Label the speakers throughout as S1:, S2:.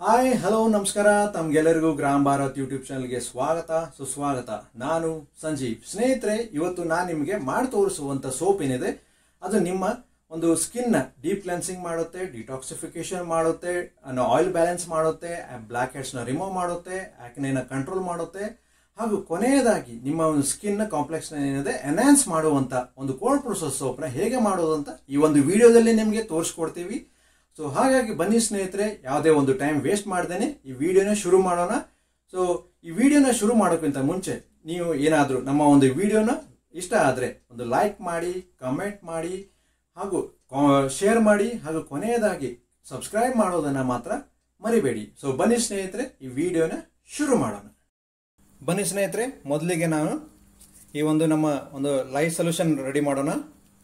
S1: Hi hello ನಮಸ್ಕಾರ ತಮಗೆಲ್ಲರಿಗೂ ಗ್ರಾಮ ಭಾರತ್ ಯೂಟ್ಯೂಬ್ ಚಾನಲ್ಗೆ ಸ್ವಾಗತ ಸುಸ್ವಾಗತ. ನಾನು ಸಂಜೀವ್. ಸ್ನೇಹಿತರೆ, ಇವತ್ತು ನಾನು ನಿಮಗೆ ಮಾಡಿ ತೋರಿಸುವಂಥ ಸೋಪ್ ಏನಿದೆ ಅದು ನಿಮ್ಮ ಒಂದು ಸ್ಕಿನ್ನ ಡೀಪ್ ಕ್ಲೆನ್ಸಿಂಗ್ ಮಾಡುತ್ತೆ, ಡಿಟಾಕ್ಸಿಫಿಕೇಶನ್ ಮಾಡುತ್ತೆ, ಆಯಿಲ್ ಬ್ಯಾಲೆನ್ಸ್ ಮಾಡುತ್ತೆ, ಬ್ಲ್ಯಾಕ್ ಹೆಡ್ಸ್ನ ರಿಮೂವ್ ಮಾಡುತ್ತೆ, ಆಕ್ನೆನ ಕಂಟ್ರೋಲ್ ಮಾಡುತ್ತೆ, ಹಾಗೂ ಕೊನೆಯದಾಗಿ ನಿಮ್ಮ ಒಂದು ಸ್ಕಿನ್ ಕಾಂಪ್ಲೆಕ್ಸ್ ಏನಿದೆ ಎನ್ಹಾನ್ಸ್ ಮಾಡುವಂಥ ಒಂದು ಕೋಲ್ಡ್ ಪ್ರೊಸೆಸ್ ಸೋಪ್ನ ಹೇಗೆ ಮಾಡೋದು ಅಂತ ಈ ಒಂದು ವಿಡಿಯೋದಲ್ಲಿ ನಿಮಗೆ ತೋರಿಸ್ಕೊಡ್ತೀವಿ. ಸೊ ಹಾಗಾಗಿ ಬನ್ನಿ ಸ್ನೇಹಿತರೆ, ಯಾವುದೇ ಒಂದು ಟೈಮ್ ವೇಸ್ಟ್ ಮಾಡ್ದೇನೆ ಈ ವಿಡಿಯೋನ ಶುರು ಮಾಡೋಣ. ಸೊ ಈ ವಿಡಿಯೋನ ಶುರು ಮಾಡೋಕ್ಕಿಂತ ಮುಂಚೆ ನೀವು ಏನಾದರೂ ನಮ್ಮ ಒಂದು ವಿಡಿಯೋನ ಇಷ್ಟ ಆದರೆ ಒಂದು ಲೈಕ್ ಮಾಡಿ, ಕಮೆಂಟ್ ಮಾಡಿ, ಹಾಗೂ ಶೇರ್ ಮಾಡಿ, ಹಾಗೂ ಕೊನೆಯದಾಗಿ ಸಬ್ಸ್ಕ್ರೈಬ್ ಮಾಡೋದನ್ನು ಮಾತ್ರ ಮರಿಬೇಡಿ. ಸೊ ಬನ್ನಿ ಸ್ನೇಹಿತರೆ, ಈ ವಿಡಿಯೋನ ಶುರು ಮಾಡೋಣ. ಬನ್ನಿ ಸ್ನೇಹಿತರೆ, ಮೊದಲಿಗೆ ನಾನು ಈ ಒಂದು ನಮ್ಮ ಒಂದು ಲೈಫ್ ಸೊಲ್ಯೂಷನ್ ರೆಡಿ ಮಾಡೋಣ.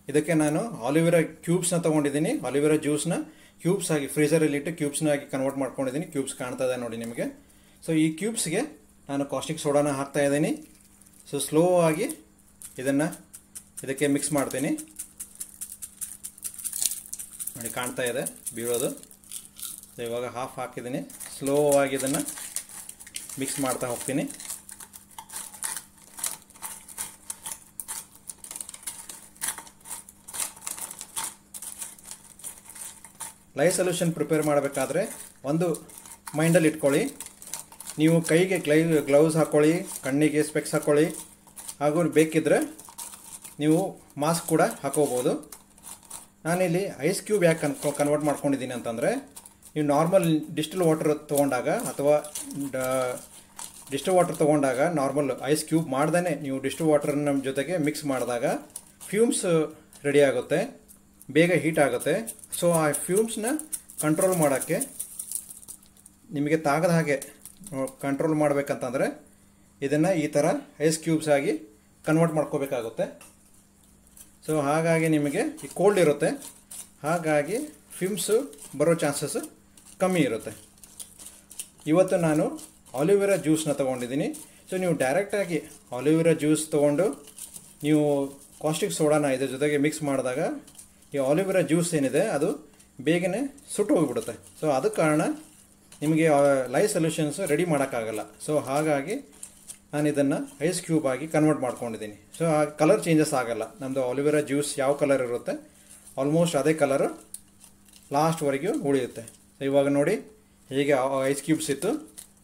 S1: ಇದಕ್ಕೆ ನಾನು ಆಲಿವೆರಾ ಕ್ಯೂಬ್ಸ್ನ ತೊಗೊಂಡಿದ್ದೀನಿ. ಆಲಿವೆರಾ ಜ್ಯೂಸ್ನ ಕ್ಯೂಬ್ಸ್ ಆಗಿ ಫ್ರೀಸರಲ್ಲಿ ಇಟ್ಟು ಕ್ಯೂಬ್ಸ್ನಾಗಿ ಕನ್ವರ್ಟ್ ಮಾಡ್ಕೊಂಡಿದ್ದೀನಿ. ಕ್ಯೂಬ್ಸ್ ಕಾಣ್ತಾ ಇದೆ ನೋಡಿ ನಿಮಗೆ. ಸೊ ಈ ಕ್ಯೂಬ್ಸ್ಗೆ ನಾನು ಕಾಸ್ಟಿಕ್ ಸೋಡಾನ ಹಾಕ್ತಾ ಇದ್ದೀನಿ. ಸೊ ಸ್ಲೋ ಆಗಿ ಇದಕ್ಕೆ ಮಿಕ್ಸ್ ಮಾಡ್ತೀನಿ. ನೋಡಿ ಕಾಣ್ತಾ ಇದೆ ಬೀಳೋದು. ಸೊ ಇವಾಗ ಹಾಫ್ ಹಾಕಿದ್ದೀನಿ. ಸ್ಲೋ ಆಗಿ ಇದನ್ನು ಮಿಕ್ಸ್ ಮಾಡ್ತಾ ಹೋಗ್ತೀನಿ. ಲೈಫ್ ಸೊಲ್ಯೂಷನ್ ಪ್ರಿಪೇರ್ ಮಾಡಬೇಕಾದ್ರೆ ಒಂದು ಮೈಂಡಲ್ಲಿ ಇಟ್ಕೊಳ್ಳಿ, ನೀವು ಕೈಗೆ ಗ್ಲೌಸ್ ಹಾಕ್ಕೊಳ್ಳಿ, ಕಣ್ಣಿಗೆ ಸ್ಪೆಕ್ಸ್ ಹಾಕ್ಕೊಳ್ಳಿ, ಹಾಗೂ ಬೇಕಿದ್ದರೆ ನೀವು ಮಾಸ್ಕ್ ಕೂಡ ಹಾಕೋಬೋದು. ನಾನಿಲ್ಲಿ ಐಸ್ ಕ್ಯೂಬ್ ಯಾಕೆ ಕನ್ವರ್ಟ್ ಮಾಡ್ಕೊಂಡಿದ್ದೀನಿ ಅಂತಂದರೆ, ನೀವು ನಾರ್ಮಲ್ ಡಿಸ್ಟಿಲ್ ವಾಟರ್ ತೊಗೊಂಡಾಗ ಅಥವಾ ಡಿಸ್ಟಿಲ್ ವಾಟರ್ ತೊಗೊಂಡಾಗ ನಾರ್ಮಲ್ ಐಸ್ ಕ್ಯೂಬ್ ಮಾಡ್ದೇ ನೀವು ಡಿಸ್ಟಿಲ್ ವಾಟರ್ನ ಜೊತೆಗೆ ಮಿಕ್ಸ್ ಮಾಡಿದಾಗ ಫ್ಯೂಮ್ಸ್ ರೆಡಿ ಆಗುತ್ತೆ, ಬೇಗ ಹೀಟ್ ಆಗುತ್ತೆ. ಸೊ ಆ ಫ್ಯೂಮ್ಸ್ನ ಕಂಟ್ರೋಲ್ ಮಾಡೋಕ್ಕೆ, ನಿಮಗೆ ತಾಗದ ಹಾಗೆ ಕಂಟ್ರೋಲ್ ಮಾಡಬೇಕಂತಂದರೆ ಇದನ್ನು ಈ ಥರ ಐಸ್ ಕ್ಯೂಬ್ಸ್ ಆಗಿ ಕನ್ವರ್ಟ್ ಮಾಡ್ಕೋಬೇಕಾಗುತ್ತೆ. ಸೊ ಹಾಗಾಗಿ ನಿಮಗೆ ಈ ಕೋಲ್ಡ್ ಇರುತ್ತೆ, ಹಾಗಾಗಿ ಫ್ಯೂಮ್ಸು ಬರೋ ಚಾನ್ಸಸ್ ಕಮ್ಮಿ ಇರುತ್ತೆ. ಇವತ್ತು ನಾನು ಆಲಿವೆರಾ ಜ್ಯೂಸ್ನ ತೊಗೊಂಡಿದ್ದೀನಿ. ಸೊ ನೀವು ಡೈರೆಕ್ಟಾಗಿ ಆಲಿವೆರಾ ಜ್ಯೂಸ್ ತೊಗೊಂಡು ನೀವು ಕಾಸ್ಟಿಕ್ ಸೋಡಾನ ಇದ್ರ ಜೊತೆಗೆ ಮಿಕ್ಸ್ ಮಾಡಿದಾಗ ಈ ಆಲಿವೆರಾ ಜ್ಯೂಸ್ ಏನಿದೆ ಅದು ಬೇಗನೆ ಸುಟ್ಟು ಹೋಗಿಬಿಡುತ್ತೆ. ಸೊ ಅದಕ್ಕೆ ಕಾರಣ ನಿಮಗೆ ಲೈಫ್ ಸೊಲ್ಯೂಷನ್ಸ್ ರೆಡಿ ಮಾಡೋಕ್ಕಾಗಲ್ಲ. ಸೊ ಹಾಗಾಗಿ ನಾನು ಇದನ್ನು ಐಸ್ ಕ್ಯೂಬ್ ಆಗಿ ಕನ್ವರ್ಟ್ ಮಾಡ್ಕೊಂಡಿದ್ದೀನಿ. ಸೊ ಆ ಕಲರ್ ಚೇಂಜಸ್ ಆಗೋಲ್ಲ. ನಮ್ಮದು ಆಲಿವೆರಾ ಜ್ಯೂಸ್ ಯಾವ ಕಲರ್ ಇರುತ್ತೆ ಆಲ್ಮೋಸ್ಟ್ ಅದೇ ಕಲರು ಲಾಸ್ಟ್ವರೆಗೂ ಉಳಿಯುತ್ತೆ. ಸೊ ಇವಾಗ ನೋಡಿ ಹೇಗೆ ಐಸ್ ಕ್ಯೂಬ್ಸ್ ಇತ್ತು,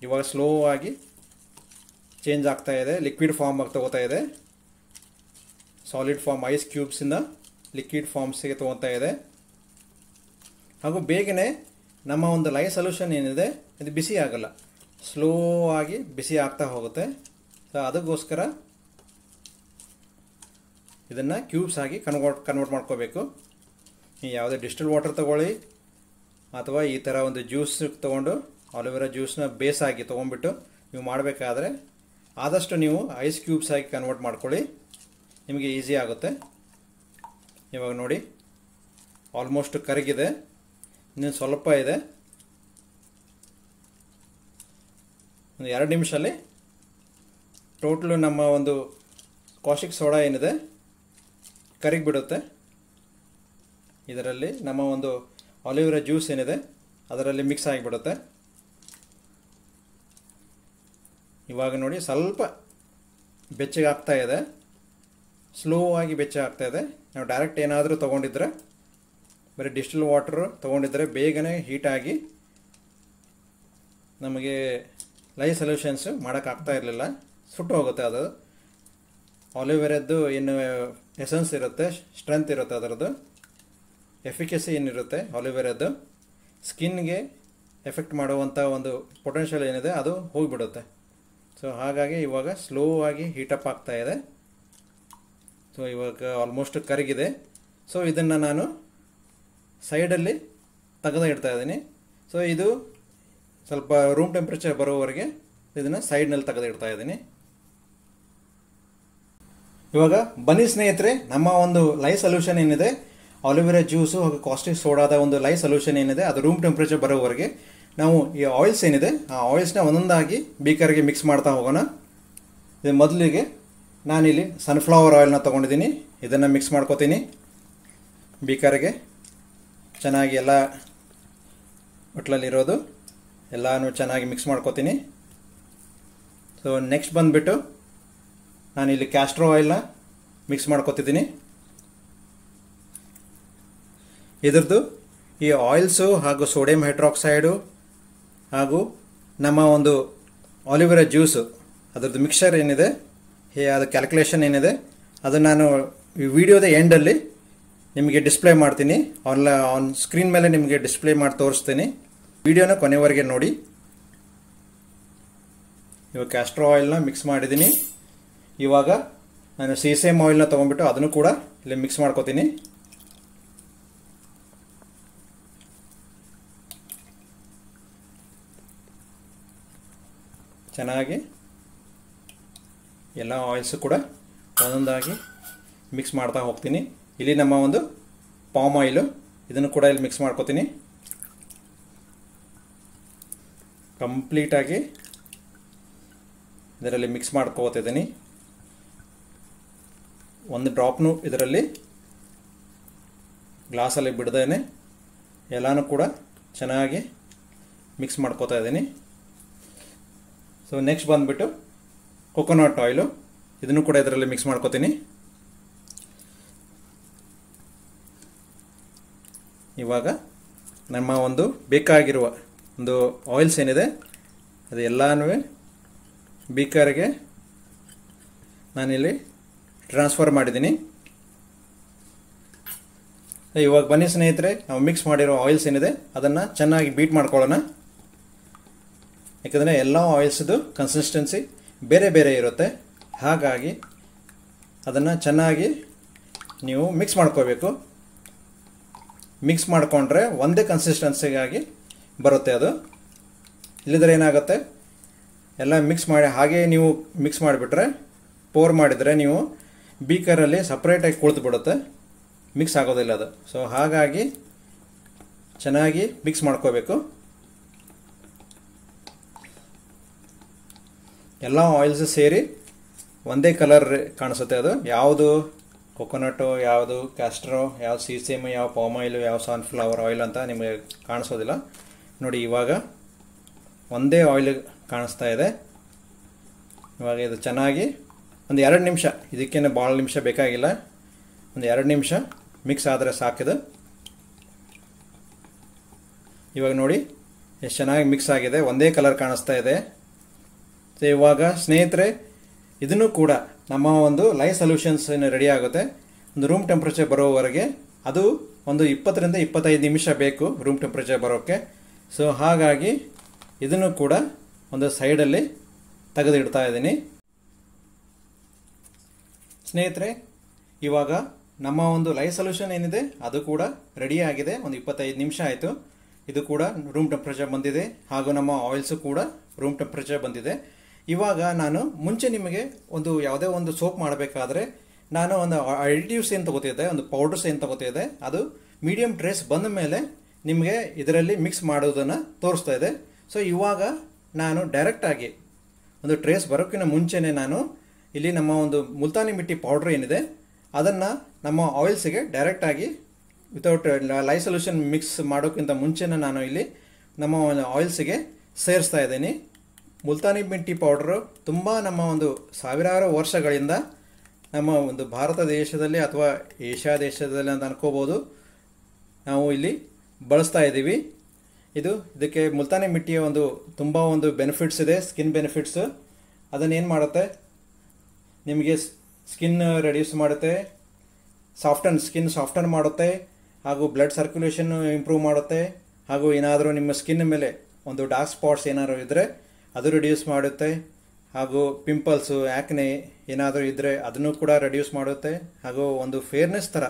S1: ಇವಾಗ ಸ್ಲೋ ಆಗಿ ಚೇಂಜ್ ಆಗ್ತಾ ಇದೆ, ಲಿಕ್ವಿಡ್ ಫಾರ್ಮ್ ಆಗಿ ತೊಗೋತಾ ಇದೆ. ಸಾಲಿಡ್ ಫಾರ್ಮ್ ಐಸ್ ಕ್ಯೂಬ್ಸಿಂದ ಲಿಕ್ವಿಡ್ ಫಾರ್ಮ್ಸ್ಗೆ ತೊಗೊತಾ ಇದೆ. ಹಾಗೂ ಬೇಗನೆ ನಮ್ಮ ಒಂದು ಲೈಫ್ ಸೊಲ್ಯೂಷನ್ ಏನಿದೆ ಇದು ಬಿಸಿ ಆಗಲ್ಲ, ಸ್ಲೋ ಆಗಿ ಬಿಸಿ ಆಗ್ತಾ ಹೋಗುತ್ತೆ. ಸೊ ಅದಕ್ಕೋಸ್ಕರ ಇದನ್ನು ಕ್ಯೂಬ್ಸ್ ಆಗಿ ಕನ್ವರ್ಟ್ ಮಾಡ್ಕೋಬೇಕು. ನೀವು ಯಾವುದೇ ಡಿಸ್ಟಿಲ್ ವಾಟರ್ ತೊಗೊಳ್ಳಿ ಅಥವಾ ಈ ಥರ ಒಂದು ಜ್ಯೂಸ್ ತೊಗೊಂಡು ಆಲಿವೆರಾ ಜ್ಯೂಸ್ನ ಬೇಸ್ ಆಗಿ ತೊಗೊಂಡ್ಬಿಟ್ಟು ನೀವು ಮಾಡಬೇಕಾದ್ರೆ ಆದಷ್ಟು ನೀವು ಐಸ್ ಕ್ಯೂಬ್ಸ್ ಆಗಿ ಕನ್ವರ್ಟ್ ಮಾಡ್ಕೊಳ್ಳಿ, ನಿಮಗೆ ಈಸಿ ಆಗುತ್ತೆ. ಇವಾಗ ನೋಡಿ ಆಲ್ಮೋಸ್ಟ್ ಕರಗಿದೆ, ಇನ್ನೂ ಸ್ವಲ್ಪ ಇದೆ. ಒಂದು 2 ನಿಮಿಷದಲ್ಲಿ ಟೋಟಲು ನಮ್ಮ ಒಂದು ಕಾಸ್ಟಿಕ್ ಸೋಡಾ ಏನಿದೆ ಕರಗಿಬಿಡುತ್ತೆ. ಇದರಲ್ಲಿ ನಮ್ಮ ಒಂದು ಆಲಿವೆರಾ ಜ್ಯೂಸ್ ಏನಿದೆ ಅದರಲ್ಲಿ ಮಿಕ್ಸ್ ಆಗಿಬಿಡುತ್ತೆ. ಇವಾಗ ನೋಡಿ ಸ್ವಲ್ಪ ಬೆಚ್ಚಗೆ ಆಗ್ತಾ ಇದೆ, ಸ್ಲೋ ಆಗಿ ಬೆಚ್ಚಗೆ ಆಗ್ತಾ ಇದೆ. ನಾವು ಡೈರೆಕ್ಟ್ ಏನಾದರೂ ತೊಗೊಂಡಿದ್ರೆ, ಬರೀ ಡಿಸ್ಟಿಲ್ ವಾಟರ್ ತೊಗೊಂಡಿದ್ರೆ ಬೇಗನೆ ಹೀಟಾಗಿ ನಮಗೆ ಲೈಫ್ ಸೊಲ್ಯೂಷನ್ಸ್ ಮಾಡೋಕ್ಕಾಗ್ತಾ ಇರಲಿಲ್ಲ, ಸುಟ್ಟು ಹೋಗುತ್ತೆ. ಅದು ಆಲಿವೆರಾದ್ದು ಏನು ಎಸೆನ್ಸ್ ಇರುತ್ತೆ, ಸ್ಟ್ರೆಂತ್ ಇರುತ್ತೆ, ಅದರದ್ದು ಎಫಿಕಸಿ ಏನಿರುತ್ತೆ ಆಲಿವೆರಾದ್ದು ಸ್ಕಿನ್ಗೆ ಎಫೆಕ್ಟ್ ಮಾಡುವಂಥ ಒಂದು ಪೊಟೆನ್ಷಿಯಲ್ ಏನಿದೆ ಅದು ಹೋಗಿಬಿಡುತ್ತೆ. ಸೊ ಹಾಗಾಗಿ ಇವಾಗ ಸ್ಲೋ ಆಗಿ ಹೀಟಪ್ ಆಗ್ತಾ ಇದೆ. ಸೊ ಇವಾಗ ಆಲ್ಮೋಸ್ಟ್ ಕರಗಿದೆ. ಸೊ ಇದನ್ನು ನಾನು ಸೈಡಲ್ಲಿ ತೆಗೆದು ಇಡ್ತಾ ಇದ್ದೀನಿ. ಸೊ ಇದು ಸ್ವಲ್ಪ ರೂಮ್ ಟೆಂಪ್ರೇಚರ್ ಬರೋವರೆಗೆ ಇದನ್ನು ಸೈಡ್ನಲ್ಲಿ ತೆಗೆದು ಇಡ್ತಾ ಇದ್ದೀನಿ. ಇವಾಗ ಬನ್ನಿ ಸ್ನೇಹಿತರೆ, ನಮ್ಮ ಒಂದು ಲೈಫ್ ಸೊಲ್ಯೂಷನ್ ಏನಿದೆ ಆಲಿವೆರಾ ಜ್ಯೂಸು ಹಾಗೂ ಕಾಸ್ಟಿಕ್ ಸೋಡಾದ ಒಂದು ಲೈಫ್ ಸೊಲ್ಯೂಷನ್ ಏನಿದೆ ಅದು ರೂಮ್ ಟೆಂಪ್ರೇಚರ್ ಬರೋವರೆಗೆ ನಾವು ಈ ಆಯಿಲ್ಸ್ ಏನಿದೆ ಆ ಆಯಿಲ್ಸ್ನ ಒಂದೊಂದಾಗಿ ಬೀಕರ್ಗೆ ಮಿಕ್ಸ್ ಮಾಡ್ತಾ ಹೋಗೋಣ. ಇದು ಮೊದಲಿಗೆ ನಾನಿಲ್ಲಿ ಸನ್ಫ್ಲವರ್ ಆಯಿಲ್ನ ತೊಗೊಂಡಿದ್ದೀನಿ, ಇದನ್ನು ಮಿಕ್ಸ್ ಮಾಡ್ಕೋತೀನಿ ಬೀಕರ್ಗೆ ಚೆನ್ನಾಗಿ ಎಲ್ಲ ಒಟ್ಲಲ್ಲಿರೋದು. ಎಲ್ಲನೂ ಚೆನ್ನಾಗಿ ಮಿಕ್ಸ್ ಮಾಡ್ಕೋತೀನಿ. ಸೊ ನೆಕ್ಸ್ಟ್ ಬಂದುಬಿಟ್ಟು ನಾನಿಲ್ಲಿ ಕ್ಯಾಸ್ಟ್ರೋ ಆಯಿಲ್ನ ಮಿಕ್ಸ್ ಮಾಡ್ಕೋತಿದ್ದೀನಿ. ಇದ್ರದ್ದು ಈ ಆಯಿಲ್ಸು ಹಾಗೂ ಸೋಡಿಯಂ ಹೈಡ್ರಾಕ್ಸೈಡು ಹಾಗೂ ನಮ್ಮ ಒಂದು ಆಲಿವೆರಾ ಜ್ಯೂಸು ಅದರದ್ದು ಮಿಕ್ಸರ್ ಏನಿದೆ, ಅದು ಕ್ಯಾಲ್ಕುಲೇಷನ್ ಏನಿದೆ ಅದು ನಾನು ಈ ವಿಡಿಯೋದ ಎಂಡಲ್ಲಿ ನಿಮಗೆ ಡಿಸ್ಪ್ಲೇ ಮಾಡ್ತೀನಿ. ಆನ್ ಸ್ಕ್ರೀನ್ ಮೇಲೆ ನಿಮಗೆ ಡಿಸ್ಪ್ಲೇ ಮಾಡಿ ತೋರಿಸ್ತೀನಿ. ವಿಡಿಯೋನ ಕೊನೆವರೆಗೆ ನೋಡಿ. ಇವಾಗ ಕ್ಯಾಸ್ಟ್ರೋ ಆಯಿಲ್ನ ಮಿಕ್ಸ್ ಮಾಡಿದ್ದೀನಿ. ಇವಾಗ ನಾನು ಸೀಸೇಮ್ ಆಯಿಲ್ನ ತೊಗೊಂಡ್ಬಿಟ್ಟು ಅದನ್ನು ಕೂಡ ಇಲ್ಲಿ ಮಿಕ್ಸ್ ಮಾಡ್ಕೋತೀನಿ. ಚೆನ್ನಾಗಿ ಎಲ್ಲ ಆಯಿಲ್ಸು ಕೂಡ ಒಂದೊಂದಾಗಿ ಮಿಕ್ಸ್ ಮಾಡ್ತಾ ಹೋಗ್ತೀನಿ. ಇಲ್ಲಿ ನಮ್ಮ ಒಂದು ಪಾಮ್ ಆಯಿಲು ಇದನ್ನು ಕೂಡ ಇಲ್ಲಿ ಮಿಕ್ಸ್ ಮಾಡ್ಕೋತೀನಿ. ಕಂಪ್ಲೀಟಾಗಿ ಇದರಲ್ಲಿ ಮಿಕ್ಸ್ ಮಾಡ್ಕೋತಿದ್ದೀನಿ. ಒಂದು ಡ್ರಾಪ್ನು ಇದರಲ್ಲಿ ಗ್ಲಾಸಲ್ಲಿ ಬಿಡ್ದೇನೆ ಎಲ್ಲನೂ ಕೂಡ ಚೆನ್ನಾಗಿ ಮಿಕ್ಸ್ ಮಾಡ್ಕೋತಾ ಇದ್ದೀನಿ. ಸೊ ನೆಕ್ಸ್ಟ್ ಬಂದುಬಿಟ್ಟು ಕೊಕೊನಟ್ ಆಯಿಲು ಇದನ್ನು ಕೂಡ ಇದರಲ್ಲಿ ಮಿಕ್ಸ್ ಮಾಡ್ಕೋತೀನಿ. ಇವಾಗ ನಮ್ಮ ಒಂದು ಬೇಕಾಗಿರುವ ಒಂದು ಆಯಿಲ್ಸ್ ಏನಿದೆ ಅದು ಎಲ್ಲನೂ ಬೀಕರ್ಗೆ ನಾನಿಲ್ಲಿ ಟ್ರಾನ್ಸ್ಫರ್ ಮಾಡಿದ್ದೀನಿ. ಇವಾಗ ಬನ್ನಿ ಸ್ನೇಹಿತರೆ, ನಾವು ಮಿಕ್ಸ್ ಮಾಡಿರೋ ಆಯಿಲ್ಸ್ ಏನಿದೆ ಅದನ್ನು ಚೆನ್ನಾಗಿ ಬೀಟ್ ಮಾಡ್ಕೊಳ್ಳೋಣ. ಯಾಕಂದರೆ ಎಲ್ಲ ಆಯಿಲ್ಸ್ದು ಕನ್ಸಿಸ್ಟೆನ್ಸಿ ಬೇರೆ ಬೇರೆ ಇರುತ್ತೆ. ಹಾಗಾಗಿ ಅದನ್ನು ಚೆನ್ನಾಗಿ ನೀವು ಮಿಕ್ಸ್ ಮಾಡ್ಕೋಬೇಕು. ಮಿಕ್ಸ್ ಮಾಡಿಕೊಂಡ್ರೆ ಒಂದೇ ಕನ್ಸಿಸ್ಟೆನ್ಸಿಗಾಗಿ ಬರುತ್ತೆ ಅದು. ಇಲ್ಲದ್ರೆ ಏನಾಗುತ್ತೆ, ಎಲ್ಲ ಮಿಕ್ಸ್ ಮಾಡಿ ಹಾಗೆ ನೀವು ಮಿಕ್ಸ್ ಮಾಡಿಬಿಟ್ರೆ ಪೋರ್ ಮಾಡಿದರೆ ನೀವು ಬೀಕರಲ್ಲಿ ಸಪ್ರೇಟಾಗಿ ಕುಳಿತು ಬಿಡುತ್ತೆ, ಮಿಕ್ಸ್ ಆಗೋದಿಲ್ಲ ಅದು. ಸೊ ಹಾಗಾಗಿ ಚೆನ್ನಾಗಿ ಮಿಕ್ಸ್ ಮಾಡ್ಕೋಬೇಕು. ಎಲ್ಲ ಆಯಿಲ್ಸ್ ಸೇರಿ ಒಂದೇ ಕಲರ್ ಕಾಣಿಸುತ್ತೆ. ಅದು ಯಾವುದು ಕೊಕೊನಟು, ಯಾವುದು ಕ್ಯಾಸ್ಟ್ರೋ, ಯಾವ ಸೀಸೇಮ್, ಯಾವ ಪಾಮ್ ಆಯಿಲು, ಯಾವ ಸನ್ಫ್ಲವರ್ ಆಯಿಲ್ ಅಂತ ನಿಮಗೆ ಕಾಣಿಸೋದಿಲ್ಲ ನೋಡಿ. ಇವಾಗ ಒಂದೇ ಆಯಿಲ್ ಕಾಣಿಸ್ತಾ ಇದೆ. ಇವಾಗ ಇದು ಚೆನ್ನಾಗಿ ಒಂದು 2 ನಿಮಿಷ, ಇದಕ್ಕೇನು ಭಾಳ ನಿಮಿಷ ಬೇಕಾಗಿಲ್ಲ, ಒಂದು 2 ನಿಮಿಷ ಮಿಕ್ಸ್ ಆದರೆ ಸಾಕಿದು. ಇವಾಗ ನೋಡಿ ಎಷ್ಟು ಚೆನ್ನಾಗಿ ಮಿಕ್ಸ್ ಆಗಿದೆ, ಒಂದೇ ಕಲರ್ ಕಾಣಿಸ್ತಾ ಇದೆ. ಸೊ ಇವಾಗ ಸ್ನೇಹಿತರೆ ಇದನ್ನು ಕೂಡ ನಮ್ಮ ಒಂದು ಲೈವ್ ಸೊಲ್ಯೂಷನ್ಸ್ ರೆಡಿ ಆಗುತ್ತೆ. ಒಂದು ರೂಮ್ ಟೆಂಪ್ರೇಚರ್ ಬರೋವರೆಗೆ ಅದು ಒಂದು 20 ರಿಂದ 25 ನಿಮಿಷ ಬೇಕು ರೂಮ್ ಟೆಂಪ್ರೇಚರ್ ಬರೋಕ್ಕೆ. ಸೊ ಹಾಗಾಗಿ ಇದನ್ನು ಕೂಡ ಒಂದು ಸೈಡಲ್ಲಿ ತೆಗೆದಿಡ್ತಾ ಇದ್ದೀನಿ. ಸ್ನೇಹಿತರೆ ಇವಾಗ ನಮ್ಮ ಒಂದು ಲೈವ್ ಸೊಲ್ಯೂಷನ್ ಏನಿದೆ ಅದು ಕೂಡ ರೆಡಿ ಆಗಿದೆ. ಒಂದು 25 ನಿಮಿಷ ಆಯಿತು. ಇದು ಕೂಡ ರೂಮ್ ಟೆಂಪ್ರೇಚರ್ ಬಂದಿದೆ ಹಾಗೂ ನಮ್ಮ ಆಯಿಲ್ಸು ಕೂಡ ರೂಮ್ ಟೆಂಪ್ರೇಚರ್ ಬಂದಿದೆ. ಇವಾಗ ನಾನು ಮುಂಚೆ ನಿಮಗೆ ಒಂದು ಯಾವುದೇ ಒಂದು ಸೋಪ್ ಮಾಡಬೇಕಾದ್ರೆ ನಾನು ಒಂದು ಅಡಿಟಿವ್ಸ್ ಏನು ತಗೋತಿದ್ದೆ, ಒಂದು ಪೌಡರ್ಸ್ ಏನು ತಗೋತಿದ್ದೆ, ಅದು ಮೀಡಿಯಮ್ ಟ್ರೇಸ್ ಬಂದ ಮೇಲೆ ನಿಮಗೆ ಇದರಲ್ಲಿ ಮಿಕ್ಸ್ ಮಾಡೋದನ್ನು ತೋರಿಸ್ತಾ ಇದೆ. ಸೊ ಇವಾಗ ನಾನು ಡೈರೆಕ್ಟಾಗಿ ಒಂದು ಟ್ರೇಸ್ ಬರೋಕ್ಕಿಂತ ಮುಂಚೆನೇ ನಾನು ಇಲ್ಲಿ ನಮ್ಮ ಒಂದು ಮುಲ್ತಾನಿ ಮಿಟ್ಟಿ ಪೌಡ್ರ್ ಏನಿದೆ ಅದನ್ನು ನಮ್ಮ ಆಯಿಲ್ಸಿಗೆ ಡೈರೆಕ್ಟಾಗಿ ವಿತೌಟ್ ಲೈವ್ ಸೊಲ್ಯೂಷನ್ ಮಿಕ್ಸ್ ಮಾಡೋಕ್ಕಿಂತ ಮುಂಚೆನೇ ನಾನು ಇಲ್ಲಿ ನಮ್ಮ ಆಯಿಲ್ಸಿಗೆ ಸೇರಿಸ್ತಾ ಇದ್ದೀನಿ. ಮುಲ್ತಾನಿ ಮಿಟ್ಟಿ ಪೌಡ್ರು ತುಂಬ ನಮ್ಮ ಒಂದು ಸಾವಿರಾರು ವರ್ಷಗಳಿಂದ ನಮ್ಮ ಒಂದು ಭಾರತ ದೇಶದಲ್ಲಿ ಅಥವಾ ಏಷ್ಯಾ ದೇಶದಲ್ಲಿ ಅಂತ ಅನ್ಕೋಬೋದು ನಾವು ಇಲ್ಲಿ ಬಳಸ್ತಾ ಇದ್ದೀವಿ. ಇದಕ್ಕೆ ಮುಲ್ತಾನಿ ಮಿಟ್ಟಿಯ ಒಂದು ತುಂಬ ಒಂದು ಬೆನಿಫಿಟ್ಸ್ ಇದೆ, ಸ್ಕಿನ್ ಬೆನಿಫಿಟ್ಸು. ಅದನ್ನೇನು ಮಾಡುತ್ತೆ, ನಿಮಗೆ ಸ್ಕಿನ್ ರೆಡ್ಯೂಸ್ ಮಾಡುತ್ತೆ, ಸ್ಕಿನ್ ಸಾಫ್ಟನ್ ಮಾಡುತ್ತೆ, ಹಾಗೂ ಬ್ಲಡ್ ಸರ್ಕ್ಯುಲೇಷನ್ ಇಂಪ್ರೂವ್ ಮಾಡುತ್ತೆ, ಹಾಗೂ ಏನಾದರೂ ನಿಮ್ಮ ಸ್ಕಿನ್ ಮೇಲೆ ಒಂದು ಡಾರ್ಕ್ ಸ್ಪಾಟ್ಸ್ ಏನಾದರೂ ಇದ್ದರೆ ಅದು ರಿಡ್ಯೂಸ್ ಮಾಡುತ್ತೆ, ಹಾಗೂ ಪಿಂಪಲ್ಸು, ಆ್ಯಕ್ನೆ ಏನಾದರೂ ಇದ್ದರೆ ಅದನ್ನು ಕೂಡ ರಿಡ್ಯೂಸ್ ಮಾಡುತ್ತೆ, ಹಾಗೂ ಒಂದು ಫೇರ್ನೆಸ್ ಥರ,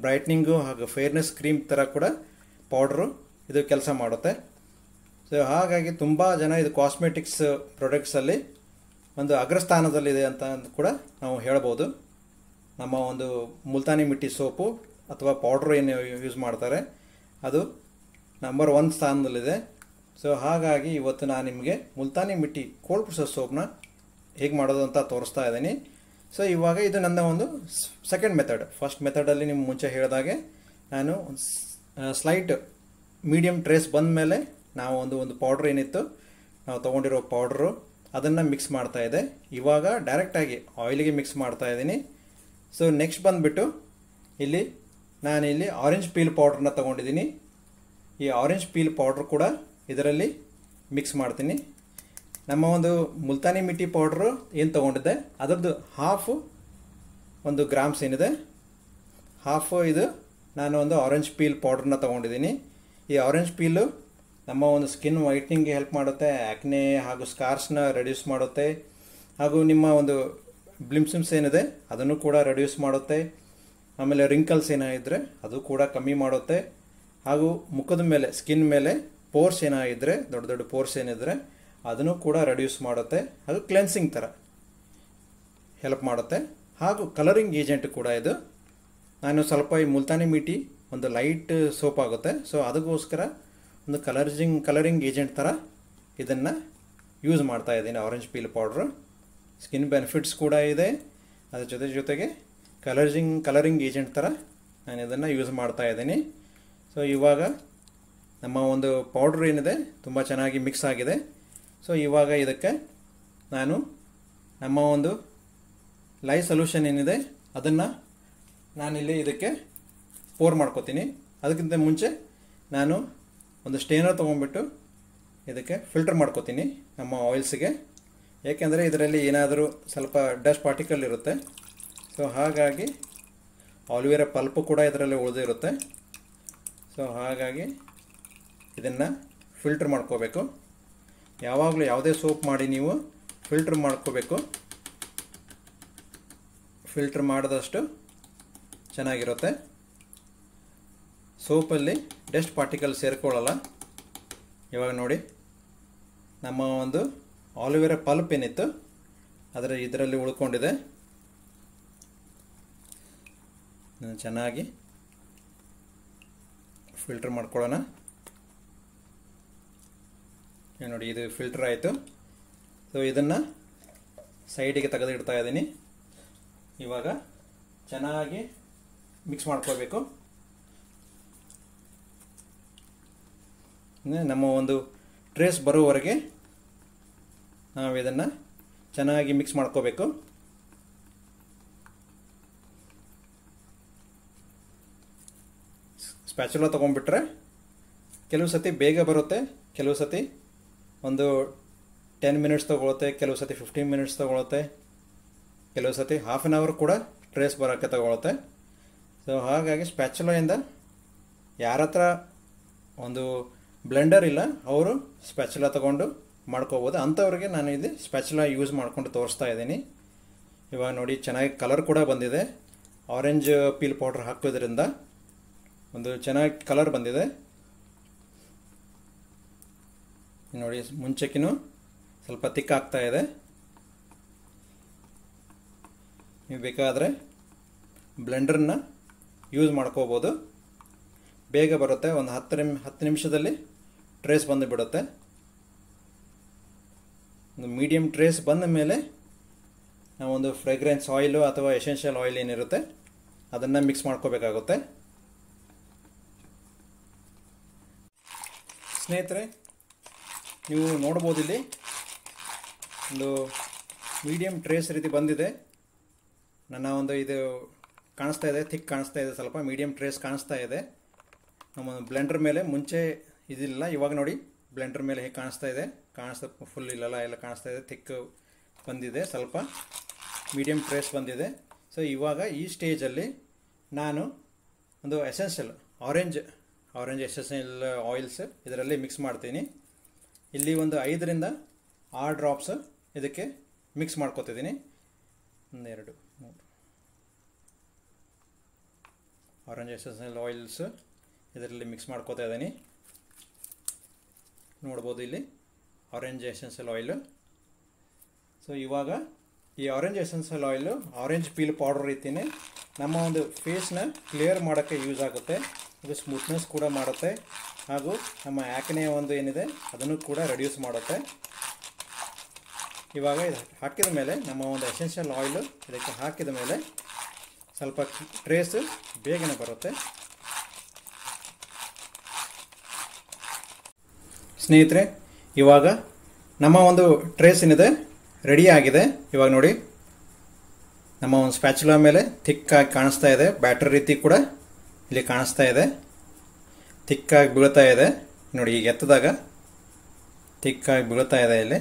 S1: ಬ್ರೈಟ್ನಿಂಗು ಹಾಗೂ ಫೇರ್ನೆಸ್ ಕ್ರೀಮ್ ಥರ ಕೂಡ ಪೌಡ್ರು ಇದು ಕೆಲಸ ಮಾಡುತ್ತೆ. ಸೊ ಹಾಗಾಗಿ ತುಂಬ ಜನ ಇದು ಕಾಸ್ಮೆಟಿಕ್ಸ್ ಪ್ರಾಡಕ್ಟ್ಸಲ್ಲಿ ಒಂದು ಅಗ್ರಸ್ಥಾನದಲ್ಲಿದೆ ಅಂತ ಕೂಡ ನಾವು ಹೇಳ್ಬೋದು. ನಮ್ಮ ಒಂದು ಮುಲ್ತಾನಿ ಮಿಟ್ಟಿ ಸೋಪು ಅಥವಾ ಪೌಡ್ರು ಏನು ಯೂಸ್ ಮಾಡ್ತಾರೆ ಅದು ನಂಬರ್ 1 ಸ್ಥಾನದಲ್ಲಿದೆ. ಸೊ ಹಾಗಾಗಿ ಇವತ್ತು ನಾನು ನಿಮಗೆ ಮುಲ್ತಾನಿ ಮಿಟ್ಟಿ ಕೋಲ್ಡ್ ಪ್ರೆಸರ್ ಸೋಪ್ನ ಹೇಗೆ ಮಾಡೋದು ಅಂತ ತೋರಿಸ್ತಾ ಇದ್ದೀನಿ. ಸೊ ಇವಾಗ ಇದು ನನ್ನ ಒಂದು ಸೆಕೆಂಡ್ ಮೆಥಡ್. ಫಸ್ಟ್ ಮೆಥಡಲ್ಲಿ ನಿಮ್ಗೆ ಮುಂಚೆ ಹೇಳಿದಾಗೆ ನಾನು ಸ್ಲೈಟ್ ಮೀಡಿಯಮ್ ಟ್ರೇಸ್ ಬಂದ ಮೇಲೆ ನಾವು ಒಂದು ಪೌಡ್ರ್ ಏನಿತ್ತು ನಾವು ತೊಗೊಂಡಿರೋ ಪೌಡ್ರು ಅದನ್ನು ಮಿಕ್ಸ್ ಮಾಡ್ತಾ ಇದೆ. ಇವಾಗ ಡೈರೆಕ್ಟಾಗಿ ಆಯಿಲಿಗೆ ಮಿಕ್ಸ್ ಮಾಡ್ತಾ ಇದ್ದೀನಿ. ಸೊ ನೆಕ್ಸ್ಟ್ ಬಂದುಬಿಟ್ಟು ನಾನಿಲ್ಲಿ ಆರೆಂಜ್ ಪೀಲ್ ಪೌಡ್ರನ್ನ ತೊಗೊಂಡಿದ್ದೀನಿ. ಈ ಆರೆಂಜ್ ಪೀಲ್ ಪೌಡ್ರ್ ಕೂಡ ಇದರಲ್ಲಿ ಮಿಕ್ಸ್ ಮಾಡ್ತೀನಿ. ನಮ್ಮ ಒಂದು ಮುಲ್ತಾನಿ ಮಿಟ್ಟಿ ಪೌಡ್ರು ಏನು ತೊಗೊಂಡಿದ್ದೆ ಅದರದ್ದು ಹಾಫು 1 ಗ್ರಾಮ್ಸ್ ಏನಿದೆ, ಹಾಫು ಇದು ನಾನು ಒಂದು ಆರೆಂಜ್ ಪೀಲ್ ಪೌಡ್ರನ್ನ ತೊಗೊಂಡಿದ್ದೀನಿ. ಈ ಆರೆಂಜ್ ಪೀಲು ನಮ್ಮ ಒಂದು ಸ್ಕಿನ್ ವೈಟ್ನಿಂಗ್ಗೆ ಹೆಲ್ಪ್ ಮಾಡುತ್ತೆ, ಆ್ಯಕ್ನೆ ಹಾಗೂ ಸ್ಕಾರ್ಸ್ನ ರೆಡ್ಯೂಸ್ ಮಾಡುತ್ತೆ, ಹಾಗೂ ನಿಮ್ಮ ಒಂದು ಬ್ಲಿಮ್ಸಿಮ್ಸ್ ಏನಿದೆ ಅದನ್ನು ಕೂಡ ರೆಡ್ಯೂಸ್ ಮಾಡುತ್ತೆ. ಆಮೇಲೆ ರಿಂಕಲ್ಸ್ ಏನಾಗಿದ್ದರೆ ಅದು ಕೂಡ ಕಮ್ಮಿ ಮಾಡುತ್ತೆ. ಹಾಗೂ ಮುಖದ ಮೇಲೆ ಸ್ಕಿನ್ ಮೇಲೆ ಪೋರ್ಸ್ ಏನಾಗಿದ್ದರೆ ದೊಡ್ಡ ದೊಡ್ಡ ಪೋರ್ಸ್ ಏನಿದ್ರೆ ಅದನ್ನು ಕೂಡ ರೆಡ್ಯೂಸ್ ಮಾಡುತ್ತೆ. ಹಾಗೂ ಕ್ಲೆನ್ಸಿಂಗ್ ಥರ ಹೆಲ್ಪ್ ಮಾಡುತ್ತೆ. ಹಾಗೂ ಕಲರಿಂಗ್ ಏಜೆಂಟ್ ಕೂಡ ಇದು. ನಾನು ಸ್ವಲ್ಪ ಈ ಮುಲ್ತಾನಿ ಮಿಟ್ಟಿ ಒಂದು ಲೈಟ್ ಸೋಪ್ ಆಗುತ್ತೆ, ಸೊ ಅದಕ್ಕೋಸ್ಕರ ಒಂದು ಕಲರಿಂಗ್ ಏಜೆಂಟ್ ಥರ ಇದನ್ನು ಯೂಸ್ ಮಾಡ್ತಾ ಇದ್ದೀನಿ. Orange peel powder skin benefits ಕೂಡ ಇದೆ, ಅದ್ರ ಜೊತೆಗೆ ಕಲರಿಂಗ್ ಏಜೆಂಟ್ ಥರ ನಾನು ಇದನ್ನು ಯೂಸ್ ಮಾಡ್ತಾ ಇದ್ದೀನಿ. ಸೊ ಇವಾಗ ನಮ್ಮ ಒಂದು ಪೌಡ್ರ್ ಏನಿದೆ ತುಂಬ ಚೆನ್ನಾಗಿ ಮಿಕ್ಸ್ ಆಗಿದೆ. ಸೊ ಇವಾಗ ಇದಕ್ಕೆ ನಮ್ಮ ಒಂದು ಲೈ ಸೊಲ್ಯೂಷನ್ ಏನಿದೆ ಅದನ್ನು ನಾನಿಲ್ಲಿ ಇದಕ್ಕೆ ಪೋರ್ ಮಾಡ್ಕೋತೀನಿ. ಅದಕ್ಕಿಂತ ಮುಂಚೆ ನಾನು ಒಂದು ಸ್ಟೇನರ್ ತೊಗೊಂಡ್ಬಿಟ್ಟು ಇದಕ್ಕೆ ಫಿಲ್ಟರ್ ಮಾಡ್ಕೋತೀನಿ ನಮ್ಮ ಆಯಿಲ್ಸಿಗೆ. ಏಕೆಂದರೆ ಇದರಲ್ಲಿ ಏನಾದರೂ ಸ್ವಲ್ಪ ಡಸ್ಟ್ ಪಾರ್ಟಿಕಲ್ ಇರುತ್ತೆ, ಸೊ ಹಾಗಾಗಿ ಆಲಿವೇರಾ ಪಲ್ಪು ಕೂಡ ಇದರಲ್ಲಿ ಉಳಿದಿರುತ್ತೆ. ಸೊ ಹಾಗಾಗಿ ಇದನ್ನು ಫಿಲ್ಟರ್ ಮಾಡ್ಕೋಬೇಕು. ಯಾವಾಗಲೂ ಯಾವುದೇ ಸೋಪ್ ಮಾಡಿ ನೀವು ಫಿಲ್ಟರ್ ಮಾಡ್ಕೋಬೇಕು. ಫಿಲ್ಟರ್ ಮಾಡಿದಷ್ಟು ಚೆನ್ನಾಗಿರುತ್ತೆ. ಸೋಪಲ್ಲಿ ಡಸ್ಟ್ ಪಾರ್ಟಿಕಲ್ ಸೇರಿಕೊಳ್ಳಲ್ಲ. ಇವಾಗ ನೋಡಿ ನಮ್ಮ ಒಂದು ಆಲಿವೇರಾ ಪಲ್ಪ್ ಏನಿತ್ತು ಇದರಲ್ಲಿ ಉಳ್ಕೊಂಡಿದೆ. ಚೆನ್ನಾಗಿ ಫಿಲ್ಟರ್ ಮಾಡ್ಕೊಳ್ಳೋಣ. ನೋಡಿ ಇದು ಫಿಲ್ಟರ್ ಆಯಿತು. ಸೊ ಇದನ್ನು ಸೈಡಿಗೆ ತೆಗೆದಿಡ್ತಾ ಇದ್ದೀನಿ. ಇವಾಗ ಚೆನ್ನಾಗಿ ಮಿಕ್ಸ್ ಮಾಡ್ಕೋಬೇಕು. ನಮ್ಮ ಒಂದು ಟ್ರೇಸ್ ಬರೋವರೆಗೆ ನಾವು ಇದನ್ನು ಚೆನ್ನಾಗಿ ಮಿಕ್ಸ್ ಮಾಡ್ಕೋಬೇಕು. ಸ್ಪ್ಯಾಚುಲಾ ತೊಗೊಂಡ್ಬಿಟ್ರೆ ಕೆಲವು ಸತಿ ಬೇಗ ಬರುತ್ತೆ, ಕೆಲವು ಸತಿ ಒಂದು 10 ಮಿನಿಟ್ಸ್ ತೊಗೊಳುತ್ತೆ, ಕೆಲವು ಸತಿ 15 ಮಿನಿಟ್ಸ್ ತೊಗೊಳುತ್ತೆ, ಕೆಲವು ಸತಿ ಹಾಫ್ ಆನ್ ಅವರ್ ಕೂಡ ಟ್ರೇಸ್ ಬರೋಕ್ಕೆ ತೊಗೊಳುತ್ತೆ. ಸೊ ಹಾಗಾಗಿ ಸ್ಪ್ಯಾಚುಲಾಯಿಂದ ಯಾರ ಹತ್ರ ಒಂದು ಬ್ಲೆಂಡರ್ ಇಲ್ಲ ಅವರು ಸ್ಪ್ಯಾಚುಲಾ ತೊಗೊಂಡು ಮಾಡ್ಕೋಬೋದು. ಅಂಥವ್ರಿಗೆ ನಾನು ಇಲ್ಲಿ ಸ್ಪ್ಯಾಚುಲಾ ಯೂಸ್ ಮಾಡಿಕೊಂಡು ತೋರಿಸ್ತಾ ಇದ್ದೀನಿ. ಇವಾಗ ನೋಡಿ ಚೆನ್ನಾಗಿ ಕಲರ್ ಕೂಡ ಬಂದಿದೆ. ಆರೆಂಜ್ ಪೀಲ್ ಪೌಡ್ರ್ ಹಾಕೋದ್ರಿಂದ ಒಂದು ಚೆನ್ನಾಗಿ ಕಲರ್ ಬಂದಿದೆ. ನೋಡಿ ಮುಂಚೆಕಿನೂ ಸ್ವಲ್ಪ ತಿಕ್ ಆಗ್ತಾ ಇದೆ. ನೀವು ಬೇಕಾದರೆ ಬ್ಲೆಂಡರ್ನ ಯೂಸ್ ಮಾಡ್ಕೋಬೋದು, ಬೇಗ ಬರುತ್ತೆ. ಒಂದು 10 ನಿಮಿಷದಲ್ಲಿ ಟ್ರೇಸ್ ಬಂದು ಬಿಡುತ್ತೆ. ಒಂದು ಮೀಡಿಯಮ್ ಟ್ರೇಸ್ ಬಂದ ಮೇಲೆ ನಾವೊಂದು ಫ್ರೇಗ್ರೆನ್ಸ್ ಆಯಿಲು ಅಥವಾ ಎಸೆನ್ಷಿಯಲ್ ಆಯಿಲ್ ಏನಿರುತ್ತೆ ಅದನ್ನು ಮಿಕ್ಸ್ ಮಾಡ್ಕೋಬೇಕಾಗುತ್ತೆ. ಸ್ನೇಹಿತರೆ, ನೀವು ನೋಡ್ಬೋದು ಇಲ್ಲಿ ಒಂದು ಮೀಡಿಯಮ್ ಟ್ರೇಸ್ ರೀತಿ ಬಂದಿದೆ. ನನ್ನ ಒಂದು ಇದು ಕಾಣಿಸ್ತಾ ಇದೆ, ಥಿಕ್ ಕಾಣಿಸ್ತಾ ಇದೆ, ಸ್ವಲ್ಪ ಮೀಡಿಯಮ್ ಟ್ರೇಸ್ ಕಾಣಿಸ್ತಾ ಇದೆ. ನಮ್ಮ ಬ್ಲೆಂಡರ್ ಮೇಲೆ ಮುಂಚೆ ಇದಿಲ್ಲ, ಇವಾಗ ನೋಡಿ ಬ್ಲೆಂಡರ್ ಮೇಲೆ ಹೇಗೆ ಕಾಣಿಸ್ತಾ ಇದೆ, ಫುಲ್ ಇಲ್ಲಲ್ಲ, ಎಲ್ಲ ಕಾಣಿಸ್ತಾ ಇದೆ, ಥಿಕ್ ಬಂದಿದೆ, ಸ್ವಲ್ಪ ಮೀಡಿಯಮ್ ಟ್ರೇಸ್ ಬಂದಿದೆ. ಸೊ ಇವಾಗ ಈ ಸ್ಟೇಜಲ್ಲಿ ನಾನು ಒಂದು ಎಸೆನ್ಷಿಯಲ್ ಆರೆಂಜ್ ಎಸೆನ್ಷಿಯಲ್ ಆಯಿಲ್ಸ್ ಇದರಲ್ಲಿ ಮಿಕ್ಸ್ ಮಾಡ್ತೀನಿ. ಇಲ್ಲಿ ಒಂದು 5 ರಿಂದ 6 ಡ್ರಾಪ್ಸ್ ಇದಕ್ಕೆ ಮಿಕ್ಸ್ ಮಾಡ್ಕೊತಿದ್ದೀನಿ. 1 2 3 ಆರೆಂಜ್ ಎಸೆನ್ಷಿಯಲ್ ಆಯಿಲ್ಸ್ ಇದರಲ್ಲಿ ಮಿಕ್ಸ್ ಮಾಡ್ಕೋತಾ ಇದ್ದೀನಿ. ನೋಡ್ಬೋದು ಇಲ್ಲಿ ಆರೆಂಜ್ ಎಸೆನ್ಷಿಯಲ್ ಆಯಿಲು. ಸೊ ಇವಾಗ ಈ orange essential oil orange peel powder ರೀತಿಯೇ ನಮ್ಮ ಒಂದು ಫೇಸ್ನ ಕ್ಲಿಯರ್ ಮಾಡೋಕ್ಕೆ ಯೂಸ್ ಆಗುತ್ತೆ. ಇದು ಸ್ಮೂತ್ನೆಸ್ ಕೂಡ ಮಾಡುತ್ತೆ, ಹಾಗೂ ನಮ್ಮ ಆ್ಯಕ್ನೆ ಒಂದು ಏನಿದೆ ಅದನ್ನು ಕೂಡ ರೆಡ್ಯೂಸ್ ಮಾಡುತ್ತೆ. ಇವಾಗ ಇದು ಹಾಕಿದ ಮೇಲೆ ನಮ್ಮ ಒಂದು ಎಸೆನ್ಷಿಯಲ್ ಆಯಿಲು ಇದಕ್ಕೆ ಹಾಕಿದ ಮೇಲೆ ಸ್ವಲ್ಪ ಟ್ರೇಸ್ ಬೇಗನೆ ಬರುತ್ತೆ. ಸ್ನೇಹಿತರೆ, ಇವಾಗ ನಮ್ಮ ಒಂದು ಟ್ರೇಸ್ ಏನಿದೆ ರೆಡಿ ಆಗಿದೆ. ಇವಾಗ ನೋಡಿ, ನಮ್ಮ ಒಂದು ಸ್ಪ್ಯಾಚುಲಾ ಮೇಲೆ ಥಿಕ್ಕಾಗಿ ಕಾಣಿಸ್ತಾ ಇದೆ. ಬ್ಯಾಟರ್ ರೀತಿ ಕೂಡ ಇಲ್ಲಿ ಕಾಣಿಸ್ತಾ ಇದೆ, ಥಿಕ್ಕಾಗಿ ಬೀಳ್ತಾ ಇದೆ ನೋಡಿ. ಈಗ ಎತ್ತದಾಗ ಥಿಕ್ಕಾಗಿ ಬೀಳ್ತಾ ಇದೆ ಇಲ್ಲಿ.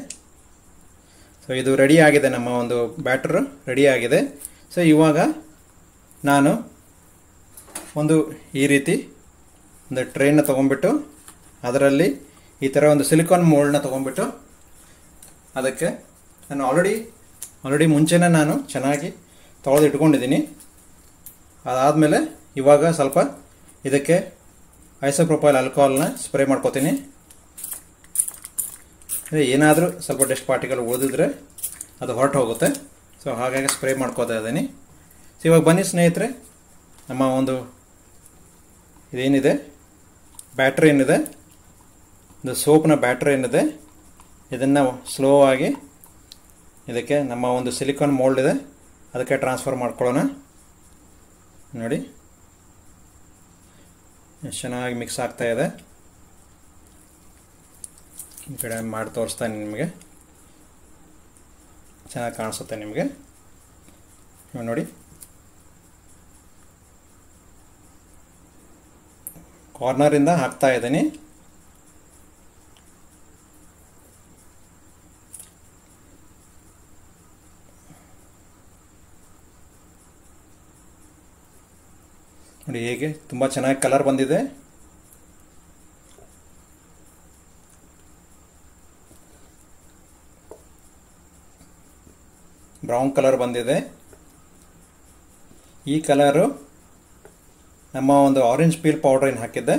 S1: ಸೊ ಇದು ರೆಡಿ ಆಗಿದೆ, ನಮ್ಮ ಒಂದು ಬ್ಯಾಟರ್ ರೆಡಿ ಆಗಿದೆ. ಸೊ ಇವಾಗ ನಾನು ಒಂದು ಈ ರೀತಿ ಒಂದು ಟ್ರೇನ ತೊಗೊಂಡ್ಬಿಟ್ಟು ಅದರಲ್ಲಿ ಈ ಥರ ಒಂದು ಸಿಲಿಕಾನ್ ಮೋಲ್ಡ್ನ ತೊಗೊಂಡ್ಬಿಟ್ಟು ಅದಕ್ಕೆ ನಾನು ಆಲ್ರೆಡಿ ಮುಂಚೆನೇ ನಾನು ಚೆನ್ನಾಗಿ ತೊಳೆದು ಇಟ್ಕೊಂಡಿದ್ದೀನಿ. ಅದಾದಮೇಲೆ ಇವಾಗ ಸ್ವಲ್ಪ ಇದಕ್ಕೆ ಐಸೋಪ್ರೊಪೈಲ್ ಆಲ್ಕೋಹಾಲ್ನ ಸ್ಪ್ರೇ ಮಾಡ್ಕೋತೀನಿ. ಏನಾದರೂ ಸ್ವಲ್ಪ ಡಸ್ಟ್ ಪಾರ್ಟಿಕಲ್ ಉಳಿದಿದ್ರೆ ಅದು ಹೊರಟು ಹೋಗುತ್ತೆ. ಸೊ ಹಾಗಾಗಿ ಸ್ಪ್ರೇ ಮಾಡ್ಕೋತಾ ಇದ್ದೀನಿ. ಸೊ ಇವಾಗ ಬನ್ನಿ ಸ್ನೇಹಿತರೆ, ನಮ್ಮ ಒಂದು ಇದೇನಿದೆ ಬ್ಯಾಟ್ರಿ ಏನಿದೆ, ಇದು ಸೋಪ್ನ ಬ್ಯಾಟ್ರಿ ಏನಿದೆ, ಇದನ್ನು ಸ್ಲೋ ಆಗಿ ಇದಕ್ಕೆ ನಮ್ಮ ಒಂದು ಸಿಲಿಕಾನ್ ಮೋಲ್ಡ್ ಇದೆ ಅದಕ್ಕೆ ಟ್ರಾನ್ಸ್ಫರ್ ಮಾಡ್ಕೊಳ್ಳೋಣ. ನೋಡಿ ಎಷ್ಟು ಚೆನ್ನಾಗಿ ಮಿಕ್ಸ್ ಆಗ್ತಾ ಇದೆ. ಈ ಕಡೆ ಮಾಡಿ ತೋರಿಸ್ತಾನೆ, ನಿಮಗೆ ಚೆನ್ನಾಗಿ ಕಾಣಿಸುತ್ತೆ ನಿಮಗೆ. ನೋಡಿ ಕಾರ್ನರಿಂದ ಹಾಕ್ತಾ ಇದ್ದೀನಿ. ನೋಡಿ ಹೇಗೆ ತುಂಬ ಚೆನ್ನಾಗಿ ಕಲರ್ ಬಂದಿದೆ. ಬ್ರೌನ್ ಕಲರ್ ಬಂದಿದೆ. ಈ ಕಲರು ನಮ್ಮ ಒಂದು ಆರೆಂಜ್ ಪೀಲ್ ಪೌಡರ್ ಏನು ಹಾಕಿದ್ದೆ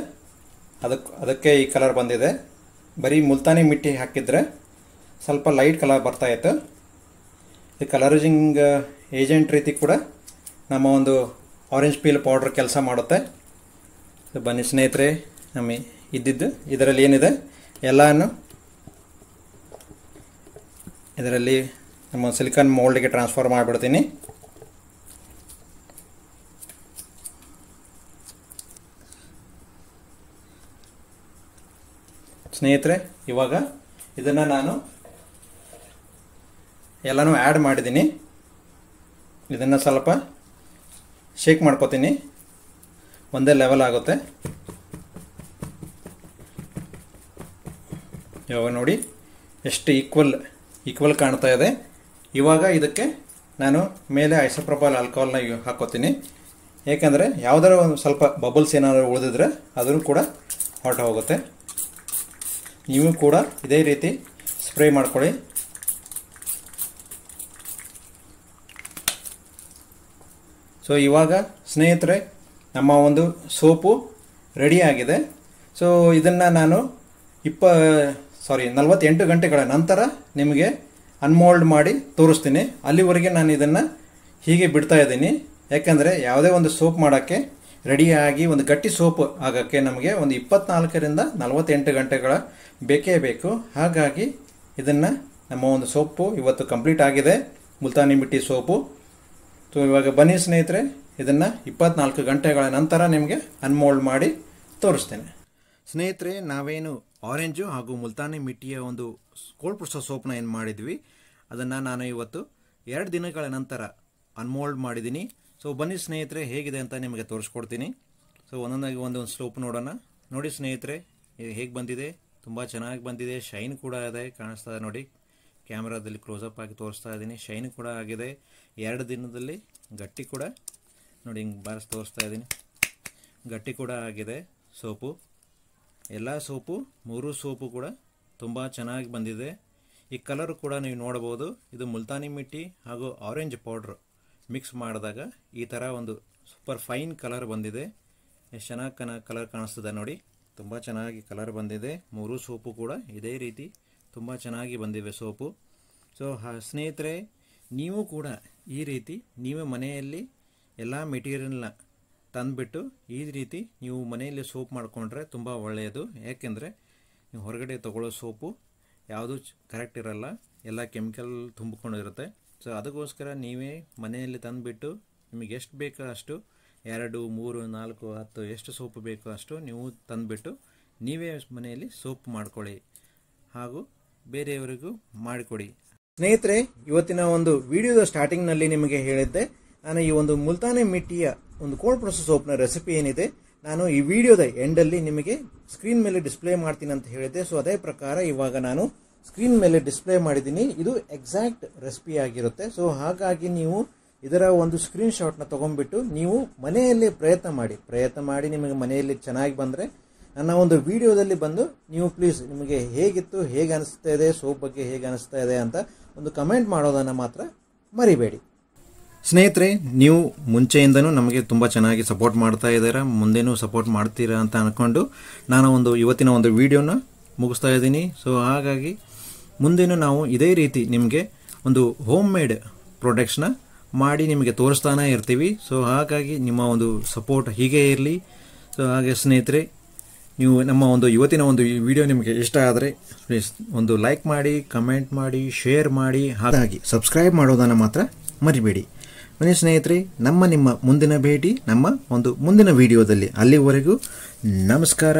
S1: ಅದಕ್ಕೆ ಈ ಕಲರ್ ಬಂದಿದೆ. ಬರೀ ಮುಲ್ತಾನಿ ಮಿಟ್ಟಿ ಹಾಕಿದರೆ ಸ್ವಲ್ಪ ಲೈಟ್ ಕಲರ್ ಬರ್ತಾಯಿತ್ತು. ಈ ಕಲರಿಜಿಂಗ್ ಏಜೆಂಟ್ ರೀತಿ ಕೂಡ ನಮ್ಮ ಒಂದು ಆರೆಂಜ್ ಪೀಲ್ ಪೌಡ್ರ್ ಕೆಲಸ ಮಾಡುತ್ತೆ. ಸೊ ಬನ್ನಿ ಸ್ನೇಹಿತರೆ, ನಮ್ಮ ಇದ್ದಿದ್ದು ಇದರಲ್ಲಿ ಏನಿದೆ ಎಲ್ಲನೂ ಇದರಲ್ಲಿ ನಮ್ಮ ಸಿಲಿಕಾನ್ ಮೋಲ್ಡ್ಗೆ ಟ್ರಾನ್ಸ್ಫರ್ ಮಾಡಿಬಿಡ್ತೀನಿ. ಸ್ನೇಹಿತರೆ, ಇವಾಗ ಇದನ್ನು ನಾನು ಎಲ್ಲನೂ ಆ್ಯಡ್ ಮಾಡಿದ್ದೀನಿ. ಇದನ್ನು ಸ್ವಲ್ಪ ಶೇಕ್ ಮಾಡ್ಕೋತೀನಿ, ಒಂದೇ ಲೆವೆಲ್ ಆಗುತ್ತೆ. ಇವಾಗ ನೋಡಿ ಎಷ್ಟು ಈಕ್ವಲ್ ಕಾಣ್ತಾ ಇದೆ. ಇವಾಗ ಇದಕ್ಕೆ ನಾನು ಮೇಲೆ ಐಸೋಪ್ರೊಪೈಲ್ ಆಲ್ಕೋಹಾಲ್ನ ಹಾಕೋತೀನಿ. ಏಕೆಂದರೆ ಯಾವುದಾರ ಒಂದು ಸ್ವಲ್ಪ ಬಬಲ್ಸ್ ಏನಾದರೂ ಉಳಿದಿದ್ರೆ ಅದನ್ನು ಕೂಡ ಹೊರಟು ಹೋಗುತ್ತೆ. ನೀವು ಕೂಡ ಇದೇ ರೀತಿ ಸ್ಪ್ರೇ ಮಾಡ್ಕೊಳ್ಳಿ. ಸೊ ಇವಾಗ ಸ್ನೇಹಿತರೆ, ನಮ್ಮ ಒಂದು ಸೋಪು ರೆಡಿ ಆಗಿದೆ. ಸೊ ಇದನ್ನು ನಾನು 48 ಗಂಟೆಗಳ ನಂತರ ನಿಮಗೆ ಅನ್ಮೋಲ್ಡ್ ಮಾಡಿ ತೋರಿಸ್ತೀನಿ. ಅಲ್ಲಿವರೆಗೆ ನಾನು ಇದನ್ನು ಹೀಗೆ ಬಿಡ್ತಾ ಇದ್ದೀನಿ. ಯಾಕೆಂದರೆ ಯಾವುದೇ ಒಂದು ಸೋಪ್ ಮಾಡೋಕ್ಕೆ ರೆಡಿಯಾಗಿ ಒಂದು ಗಟ್ಟಿ ಸೋಪ್ ಆಗೋಕ್ಕೆ ನಮಗೆ ಒಂದು 24ರಿಂದ 48 ಗಂಟೆಗಳ ಬೇಕೇ ಬೇಕು. ಹಾಗಾಗಿ ಇದನ್ನು ನಮ್ಮ ಒಂದು ಸೋಪು ಇವತ್ತು ಕಂಪ್ಲೀಟ್ ಆಗಿದೆ, ಮುಲ್ತಾನಿ ಮಿಟ್ಟಿ ಸೋಪು. ಸೊ ಇವಾಗ ಬನ್ನಿ ಸ್ನೇಹಿತರೆ, ಇದನ್ನು 24 ಗಂಟೆಗಳ ನಂತರ ನಿಮಗೆ ಅನ್ಮೋಲ್ಡ್ ಮಾಡಿ ತೋರಿಸ್ತೇನೆ. ಸ್ನೇಹಿತರೆ, ನಾವೇನು ಆರೆಂಜು ಹಾಗೂ ಮುಲ್ತಾನಿ ಮಿಟ್ಟಿಯ ಒಂದು ಕೋಲ್ಡ್ ಪ್ರೆಸ್ ಸೋಪ್ನ ಏನು ಮಾಡಿದ್ವಿ ಅದನ್ನು ನಾನು ಇವತ್ತು 2 ದಿನಗಳ ನಂತರ ಅನ್ಮೋಲ್ಡ್ ಮಾಡಿದ್ದೀನಿ. ಸೊ ಬನ್ನಿ ಸ್ನೇಹಿತರೆ, ಹೇಗಿದೆ ಅಂತ ನಿಮಗೆ ತೋರಿಸ್ಕೊಡ್ತೀನಿ. ಸೊ ಒಂದೊಂದಾಗಿ ಒಂದೊಂದು ಸ್ಲೋಪ್ ನೋಡೋಣ. ನೋಡಿ ಸ್ನೇಹಿತರೆ, ಹೇಗೆ ಬಂದಿದೆ, ತುಂಬ ಚೆನ್ನಾಗಿ ಬಂದಿದೆ. ಶೈನ್ ಕೂಡ ಇದೆ, ಕಾಣಿಸ್ತಾ ಇದೆ ನೋಡಿ. ಕ್ಯಾಮ್ರಾದಲ್ಲಿ ಕ್ಲೋಸಪ್ ಆಗಿ ತೋರಿಸ್ತಾ ಇದ್ದೀನಿ. ಶೈನ್ ಕೂಡ ಆಗಿದೆ. 2 ದಿನದಲ್ಲಿ ಗಟ್ಟಿ ಕೂಡ ನೋಡಿ, ಹಿಂಗೆ ಬಾರಿಸಿ ತೋರಿಸ್ತಾ ಇದ್ದೀನಿ. ಗಟ್ಟಿ ಕೂಡ ಆಗಿದೆ ಸೋಪು. ಎಲ್ಲ ಸೋಪು 3 ಸೋಪು ಕೂಡ ತುಂಬ ಚೆನ್ನಾಗಿ ಬಂದಿದೆ. ಈ ಕಲರ್ ಕೂಡ ನೀವು ನೋಡ್ಬೋದು. ಇದು ಮುಲ್ತಾನಿ ಮಿಟ್ಟಿ ಹಾಗೂ ಆರೆಂಜ್ ಪೌಡ್ರ್ ಮಿಕ್ಸ್ ಮಾಡಿದಾಗ ಈ ಥರ ಒಂದು ಸೂಪರ್ ಫೈನ್ ಕಲರ್ ಬಂದಿದೆ. ಎಷ್ಟು ಚೆನ್ನಾಗಿ ಕಲರ್ ಕಾಣಿಸ್ತದೆ ನೋಡಿ, ತುಂಬ ಚೆನ್ನಾಗಿ ಕಲರ್ ಬಂದಿದೆ. 3 ಸೋಪು ಕೂಡ ಇದೇ ರೀತಿ ತುಂಬ ಚೆನ್ನಾಗಿ ಬಂದಿವೆ ಸೋಪು. ಸೊ ಸ್ನೇಹಿತರೆ, ನೀವು ಕೂಡ ಈ ರೀತಿ ನೀವೇ ಮನೆಯಲ್ಲಿ ಎಲ್ಲ ಮೆಟೀರಿಯಲ್ನ ತಂದುಬಿಟ್ಟು ಈ ರೀತಿ ನೀವು ಮನೆಯಲ್ಲಿ ಸೋಪ್ ಮಾಡಿಕೊಂಡ್ರೆ ತುಂಬ ಒಳ್ಳೆಯದು. ಯಾಕೆಂದರೆ ನೀವು ಹೊರಗಡೆ ತೊಗೊಳ್ಳೋ ಸೋಪು ಯಾವುದು ಕರೆಕ್ಟ್ ಇರಲ್ಲ, ಎಲ್ಲ ಕೆಮಿಕಲ್ ತುಂಬಿಕೊಂಡಿರುತ್ತೆ. ಸೊ ಅದಕ್ಕೋಸ್ಕರ ನೀವೇ ಮನೆಯಲ್ಲಿ ತಂದುಬಿಟ್ಟು ನಿಮಗೆ ಎಷ್ಟು ಬೇಕೋ ಅಷ್ಟು 2, 3, 4, 10 ಎಷ್ಟು ಸೋಪು ಬೇಕೋ ಅಷ್ಟು ನೀವು ತಂದುಬಿಟ್ಟು ನೀವೇ ಮನೆಯಲ್ಲಿ ಸೋಪ್ ಮಾಡ್ಕೊಳ್ಳಿ ಹಾಗೂ ಬೇರೆಯವರಿಗೂ ಮಾಡಿಕೊಡಿ. ಸ್ನೇಹಿತರೆ, ಇವತ್ತಿನ ಒಂದು ವಿಡಿಯೋದ ಸ್ಟಾರ್ಟಿಂಗ್ನಲ್ಲಿ ನಿಮಗೆ ಹೇಳಿದ್ದೆ, ನಾನು ಈ ಒಂದು ಮುಲ್ತಾನಿ ಮಿಟ್ಟಿಯ ಒಂದು ಕೋಲ್ಡ್ ಪ್ರೊಸೆಸ್ ಸೋಪ್ನ ರೆಸಿಪಿ ಏನಿದೆ ನಾನು ಈ ವಿಡಿಯೋದ ಎಂಡಲ್ಲಿ ನಿಮಗೆ ಸ್ಕ್ರೀನ್ ಮೇಲೆ ಡಿಸ್ಪ್ಲೇ ಮಾಡ್ತೀನಿ ಅಂತ ಹೇಳಿದ್ದೆ. ಸೊ ಅದೇ ಪ್ರಕಾರ ಇವಾಗ ನಾನು ಸ್ಕ್ರೀನ್ ಮೇಲೆ ಡಿಸ್ಪ್ಲೇ ಮಾಡಿದ್ದೀನಿ. ಇದು ಎಕ್ಸಾಕ್ಟ್ ರೆಸಿಪಿ ಆಗಿರುತ್ತೆ. ಸೊ ಹಾಗಾಗಿ ನೀವು ಇದರ ಒಂದು ಸ್ಕ್ರೀನ್ ಶಾಟ್ನ ತೊಗೊಂಡ್ಬಿಟ್ಟು ನೀವು ಮನೆಯಲ್ಲಿ ಪ್ರಯತ್ನ ಮಾಡಿ ನಿಮಗೆ ಮನೆಯಲ್ಲಿ ಚೆನ್ನಾಗಿ ಬಂದರೆ ನನ್ನ ಒಂದು ವಿಡಿಯೋದಲ್ಲಿ ಬಂದು ನೀವು ಪ್ಲೀಸ್ ನಿಮಗೆ ಹೇಗಿತ್ತು, ಹೇಗೆ ಅನಿಸ್ತಾ ಇದೆ, ಸೋಪ್ ಬಗ್ಗೆ ಹೇಗೆ ಅನಿಸ್ತಾ ಇದೆ ಅಂತ ಒಂದು ಕಮೆಂಟ್ ಮಾಡೋದನ್ನು ಮಾತ್ರ ಮರಿಬೇಡಿ. ಸ್ನೇಹಿತರೆ, ನೀವು ಮುಂಚೆಯಿಂದನೂ ನಮಗೆ ತುಂಬ ಚೆನ್ನಾಗಿ ಸಪೋರ್ಟ್ ಮಾಡ್ತಾ ಇದ್ದೀರಾ, ಮುಂದೇನೂ ಸಪೋರ್ಟ್ ಮಾಡ್ತೀರಾ ಅಂತ ಅಂದ್ಕೊಂಡು ನಾನು ಇವತ್ತಿನ ಒಂದು ವಿಡಿಯೋನ ಮುಗಿಸ್ತಾ ಇದ್ದೀನಿ. ಸೊ ಹಾಗಾಗಿ ಮುಂದೇನೂ ನಾವು ಇದೇ ರೀತಿ ನಿಮಗೆ ಒಂದು ಹೋಮ್ ಮೇಡ್ ಪ್ರಾಡಕ್ಟ್ಸ್ನ ಮಾಡಿ ನಿಮಗೆ ತೋರಿಸ್ತಾನೆ ಇರ್ತೀವಿ. ಸೊ ಹಾಗಾಗಿ ನಿಮ್ಮ ಒಂದು ಸಪೋರ್ಟ್ ಹೀಗೆ ಇರಲಿ. ಸೊ ಹಾಗೆ ಸ್ನೇಹಿತರೆ, ನೀವು ನಮ್ಮ ಒಂದು ಇವತ್ತಿನ ಒಂದು ವಿಡಿಯೋ ನಿಮಗೆ ಇಷ್ಟ ಆದರೆ ಪ್ಲೀಸ್ ಒಂದು ಲೈಕ್ ಮಾಡಿ, ಕಮೆಂಟ್ ಮಾಡಿ, ಶೇರ್ ಮಾಡಿ, ಹಾಗಾಗಿ ಸಬ್ಸ್ಕ್ರೈಬ್ ಮಾಡೋದನ್ನು ಮಾತ್ರ ಮರಿಬೇಡಿ. ಬನ್ನಿ ಸ್ನೇಹಿತರೆ, ನಿಮ್ಮ ಮುಂದಿನ ಭೇಟಿ ನಮ್ಮ ಒಂದು ಮುಂದಿನ ವಿಡಿಯೋದಲ್ಲಿ. ಅಲ್ಲಿವರೆಗೂ ನಮಸ್ಕಾರ.